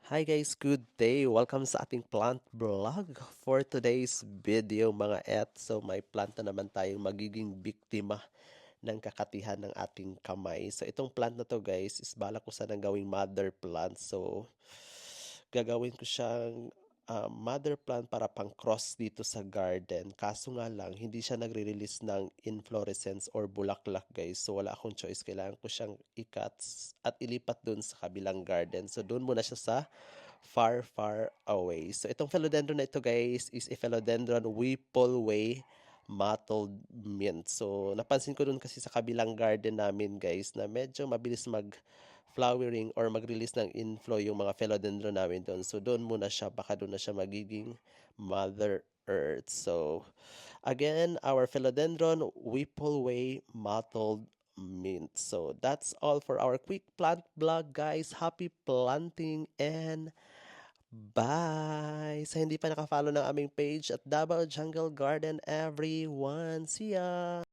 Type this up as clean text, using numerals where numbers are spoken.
Hi guys, good day. Welcome sa ating plant vlog. For today's video mga so may plant na naman tayong magiging biktima ng kakatihan ng ating kamay. So itong plant na to guys is balak ko sanang gawing mother plant. So gagawin ko siyang mother plant para pang cross dito sa garden. Kaso nga lang, hindi siya nagre-release ng inflorescence or bulaklak guys. So wala akong choice. Kailangan ko siyang i-cut at ilipat dun sa kabilang garden. So doon muna siya sa far, far away. So itong philodendron na ito guys is a philodendron Whippleway mottled mint. So napansin ko dun kasi sa kabilang garden namin guys na medyo mabilis mag flowering or mag-release ng inflow yung mga philodendron namin doon. So doon muna siya, baka doon na siya magiging Mother Earth. So again, our philodendron Whippleway mottled mint. So that's all for our quick plant vlog guys. Happy planting and bye! Sa hindi pa nakafollow ng aming page at Davao Jungle Garden everyone. See ya!